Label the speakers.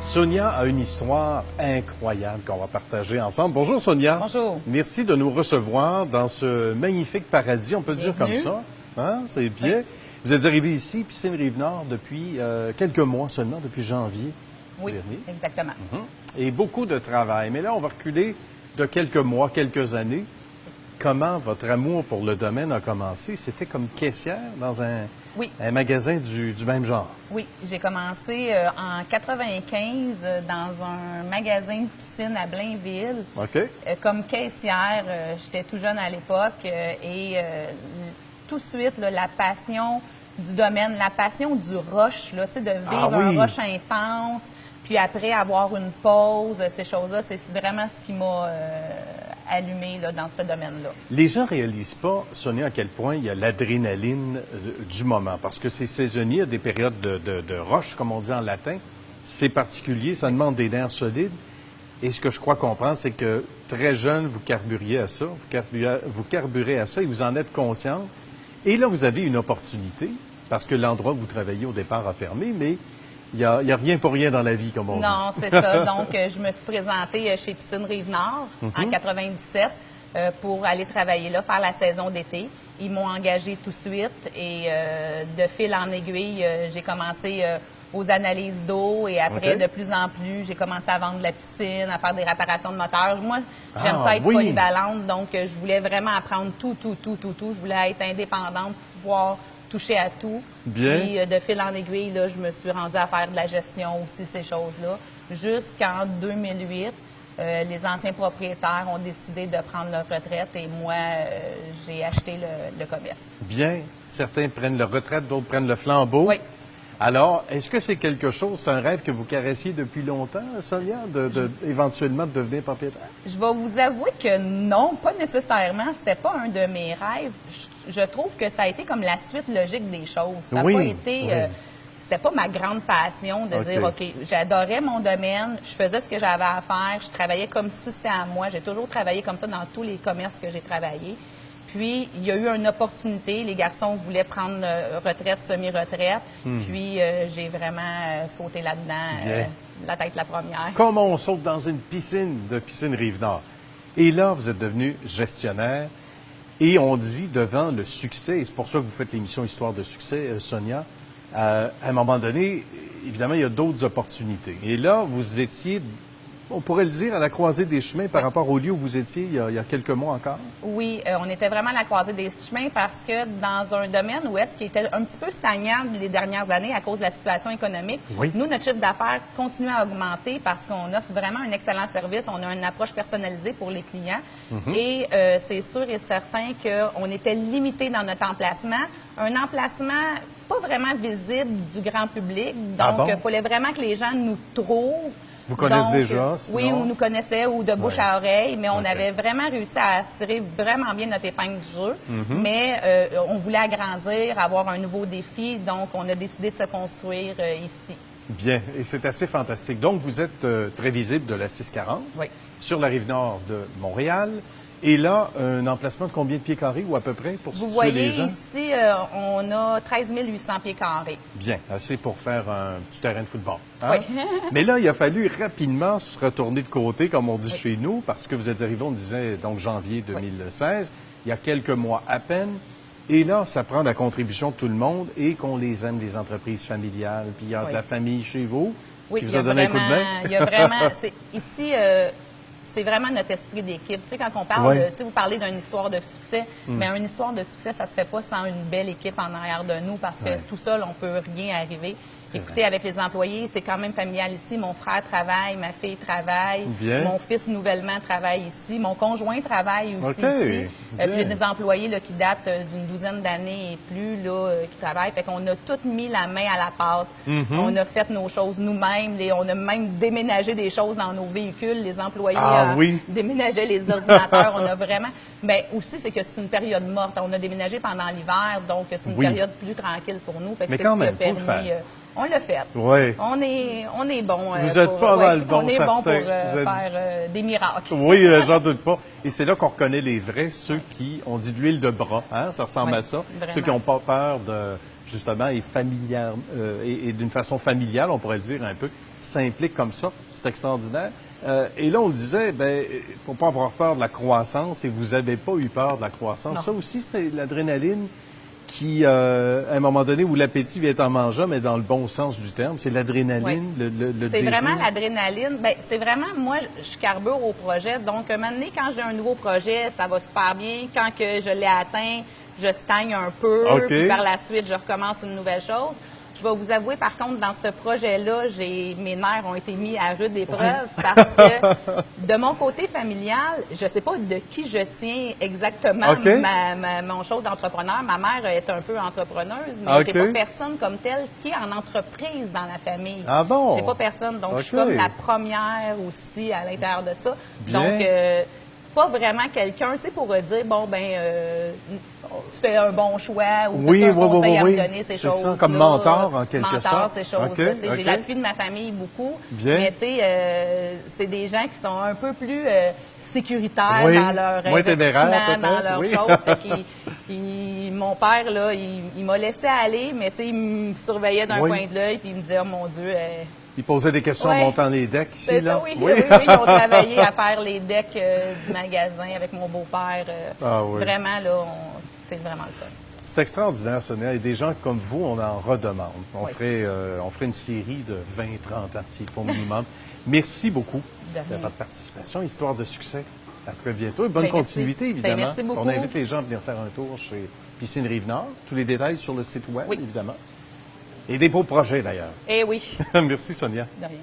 Speaker 1: Sonia a une histoire incroyable qu'on va partager ensemble. Bonjour Sonia.
Speaker 2: Bonjour.
Speaker 1: Merci de nous recevoir dans ce magnifique paradis, on peut dire comme ça. Hein? C'est bien. Oui. Vous êtes arrivé ici, Piscine Rive-Nord, depuis quelques mois seulement, depuis janvier.
Speaker 2: Oui, dernier. Exactement.
Speaker 1: Et beaucoup de travail. Mais là, on va reculer de quelques mois, quelques années. Comment votre amour pour le domaine a commencé? C'était comme caissière dans un magasin du même genre.
Speaker 2: Oui, j'ai commencé en 95 dans un magasin de piscine à Blainville.
Speaker 1: OK.
Speaker 2: Comme caissière, j'étais tout jeune à l'époque et tout de suite, là, la passion du domaine, la passion du rush, là, de vivre un rush intense, puis après avoir une pause, ces choses-là, c'est vraiment ce qui m'a allumé là, dans ce domaine-là.
Speaker 1: Les gens ne réalisent pas, Sonia, à quel point il y a l'adrénaline du moment, parce que c'est saisonnier, il y a des périodes de rush, comme on dit en latin. C'est particulier, ça demande des nerfs solides. Et ce que je crois comprendre, c'est que très jeune, vous carburiez à ça, vous carburez à ça et vous en êtes consciente. Et là, vous avez une opportunité, parce que l'endroit où vous travaillez au départ a fermé, mais il n'y a rien pour rien dans la vie, comme on dit.
Speaker 2: Non, c'est ça. Donc, je me suis présentée chez Piscine Rive-Nord en 97 pour aller travailler là, faire la saison d'été. Ils m'ont engagée tout de suite et de fil en aiguille, j'ai commencé aux analyses d'eau et après, de plus en plus, j'ai commencé à vendre de la piscine, à faire des réparations de moteurs. Moi, j'aime ça être polyvalente, donc je voulais vraiment apprendre tout. Je voulais être indépendante pour pouvoir toucher à tout.
Speaker 1: Bien.
Speaker 2: Puis, de fil en aiguille, là, je me suis rendue à faire de la gestion aussi, ces choses-là. Jusqu'en 2008, les anciens propriétaires ont décidé de prendre leur retraite et moi, j'ai acheté le commerce.
Speaker 1: Bien. Certains prennent leur retraite, d'autres prennent le flambeau.
Speaker 2: Oui.
Speaker 1: Alors, est-ce que c'est quelque chose, c'est un rêve que vous caressiez depuis longtemps, Sonia, éventuellement de devenir propriétaire?
Speaker 2: Je vais vous avouer que non, pas nécessairement. C'était pas un de mes rêves. Je trouve que ça a été comme la suite logique des choses. Ça n'a pas été... c'était pas ma grande passion de dire, OK, j'adorais mon domaine, je faisais ce que j'avais à faire, je travaillais comme si c'était à moi. J'ai toujours travaillé comme ça dans tous les commerces que j'ai travaillés. Puis, il y a eu une opportunité. Les garçons voulaient prendre retraite, semi-retraite. Puis, j'ai vraiment sauté là-dedans, la tête la première.
Speaker 1: Comme on saute dans une piscine de Piscine Rive-Nord. Et là, vous êtes devenu gestionnaire. Et on dit devant le succès, et c'est pour ça que vous faites l'émission Histoire de succès, Sonia, à un moment donné, évidemment, il y a d'autres opportunités. Et là, vous étiez... On pourrait le dire, à la croisée des chemins par rapport au lieu où vous étiez il y a quelques mois encore?
Speaker 2: Oui, on était vraiment à la croisée des chemins parce que dans un domaine où est-ce qui était un petit peu stagnant les dernières années à cause de la situation économique, nous, notre chiffre d'affaires continue à augmenter parce qu'on offre vraiment un excellent service. On a une approche personnalisée pour les clients et c'est sûr et certain qu'on était limité dans notre emplacement. Un emplacement pas vraiment visible du grand public. Donc, il fallait vraiment que les gens nous trouvent.
Speaker 1: Vous connaissez déjà? Sinon...
Speaker 2: Oui, on nous connaissait ou de bouche à oreille, mais on avait vraiment réussi à tirer vraiment bien notre épingle du jeu. Mais on voulait agrandir, avoir un nouveau défi, donc on a décidé de se construire ici.
Speaker 1: Bien, et c'est assez fantastique. Donc, vous êtes très visible de la 640 sur la rive nord de Montréal. Et là, un emplacement de combien de pieds carrés ou à peu près pour situer les gens?
Speaker 2: Vous voyez, ici, on a 13 800 pieds carrés.
Speaker 1: Bien, assez pour faire un petit terrain de football. Hein? Oui. Mais là, il a fallu rapidement se retourner de côté, comme on dit chez nous, parce que vous êtes arrivé, on disait, donc janvier 2016, il y a quelques mois à peine. Et là, ça prend la contribution de tout le monde et qu'on les aime, les entreprises familiales. Puis il y a de la famille chez vous qui vous a donné un coup de main.
Speaker 2: Il y a vraiment... Ici... c'est vraiment notre esprit d'équipe. Tu sais, quand on parle de, tu sais, vous parlez d'une histoire de succès, mais une histoire de succès, ça se fait pas sans une belle équipe en arrière de nous parce que tout seul, on peut rien arriver. Écoutez, avec les employés, c'est quand même familial ici. Mon frère travaille, ma fille travaille, mon fils nouvellement travaille ici, mon conjoint travaille aussi ici. Puis j'ai des employés là, qui datent d'une douzaine d'années et plus là, qui travaillent. Fait qu'on a tous mis la main à la pâte. On a fait nos choses nous-mêmes. On a même déménagé des choses dans nos véhicules. Les employés déménageaient les ordinateurs. On a vraiment... Bien, aussi, c'est que c'est une période morte. On a déménagé pendant l'hiver, donc c'est une période plus tranquille pour nous. Fait que
Speaker 1: mais quand même,
Speaker 2: faut le faire. On l'a fait.
Speaker 1: Oui.
Speaker 2: On est bon.
Speaker 1: Vous êtes pas mal bon,
Speaker 2: on est bon pour faire des miracles.
Speaker 1: Oui, j'en doute pas. Et c'est là qu'on reconnaît les vrais, ceux qui ont dit de l'huile de bras. Hein? Ça ressemble à ça.
Speaker 2: Vraiment.
Speaker 1: Ceux qui n'ont pas peur justement, et d'une façon familiale, on pourrait le dire un peu, s'implique comme ça. C'est extraordinaire. Et là, on le disait, ben, il ne faut pas avoir peur de la croissance et vous n'avez pas eu peur de la croissance.
Speaker 2: Non.
Speaker 1: Ça aussi, c'est l'adrénaline qui, à un moment donné, où l'appétit vient en mangeant, mais dans le bon sens du terme, c'est l'adrénaline,
Speaker 2: Oui.
Speaker 1: le
Speaker 2: C'est
Speaker 1: désir.
Speaker 2: vraiment l'adrénaline. Ben, c'est vraiment, moi, je carbure au projet. Donc, un moment donné, quand j'ai un nouveau projet, ça va super bien. Quand que je l'ai atteint, je stagne un peu.
Speaker 1: OK.
Speaker 2: Puis par la suite, je recommence une nouvelle chose. Je vais vous avouer, par contre, dans ce projet-là, mes nerfs ont été mis à rude épreuve parce que de mon côté familial, je ne sais pas de qui je tiens exactement
Speaker 1: OK.
Speaker 2: mon chose d'entrepreneur. Ma mère est un peu entrepreneuse, mais
Speaker 1: OK.
Speaker 2: j'ai pas personne comme telle qui est en entreprise dans la famille.
Speaker 1: Ah bon?
Speaker 2: J'ai pas personne, donc je suis
Speaker 1: OK.
Speaker 2: comme la première aussi à l'intérieur de ça.
Speaker 1: Bien.
Speaker 2: Donc, pas vraiment quelqu'un, tu sais, pour dire, bon, tu fais un bon choix ou
Speaker 1: Oui,
Speaker 2: tu as un
Speaker 1: oui,
Speaker 2: conseil
Speaker 1: oui,
Speaker 2: à
Speaker 1: oui.
Speaker 2: me donner, ces
Speaker 1: C'est ça,
Speaker 2: choses.
Speaker 1: comme mentor, en quelque
Speaker 2: mentor,
Speaker 1: sorte.
Speaker 2: ces choses.
Speaker 1: OK,
Speaker 2: Tu sais,
Speaker 1: OK.
Speaker 2: J'ai l'appui de ma famille beaucoup.
Speaker 1: Bien.
Speaker 2: Mais tu sais, c'est des gens qui sont un peu plus sécuritaires
Speaker 1: Oui,
Speaker 2: dans leur
Speaker 1: moins téméraires,
Speaker 2: investissement, dans
Speaker 1: peut-être,
Speaker 2: leurs
Speaker 1: oui.
Speaker 2: choses. Fait mon père, là, il m'a laissé aller, mais tu sais, il me surveillait d'un
Speaker 1: Oui.
Speaker 2: coin de l'œil puis il me disait, oh mon Dieu...
Speaker 1: Il posait des questions
Speaker 2: Ouais.
Speaker 1: en montant les decks ici,
Speaker 2: C'est
Speaker 1: là.
Speaker 2: ça, oui. Ils ont travaillé à faire les decks du magasin avec mon beau-père.
Speaker 1: Ah oui.
Speaker 2: Vraiment, là, c'est vraiment le fun.
Speaker 1: C'est extraordinaire, Sonia. Et des gens comme vous, on en redemande. On
Speaker 2: Oui.
Speaker 1: ferait une série de 20-30 ans, s'il faut au minimum. Merci beaucoup
Speaker 2: De
Speaker 1: de
Speaker 2: rien.
Speaker 1: votre participation. Histoire de succès. À très bientôt. Et bonne
Speaker 2: Ben,
Speaker 1: continuité,
Speaker 2: merci.
Speaker 1: évidemment.
Speaker 2: Ben, merci beaucoup.
Speaker 1: On invite les gens à venir faire un tour chez Piscine Rive-Nord. Tous les détails sur le site web,
Speaker 2: Oui.
Speaker 1: évidemment. Et des beaux projets, d'ailleurs.
Speaker 2: Eh oui,
Speaker 1: Merci, Sonia.
Speaker 2: de rien.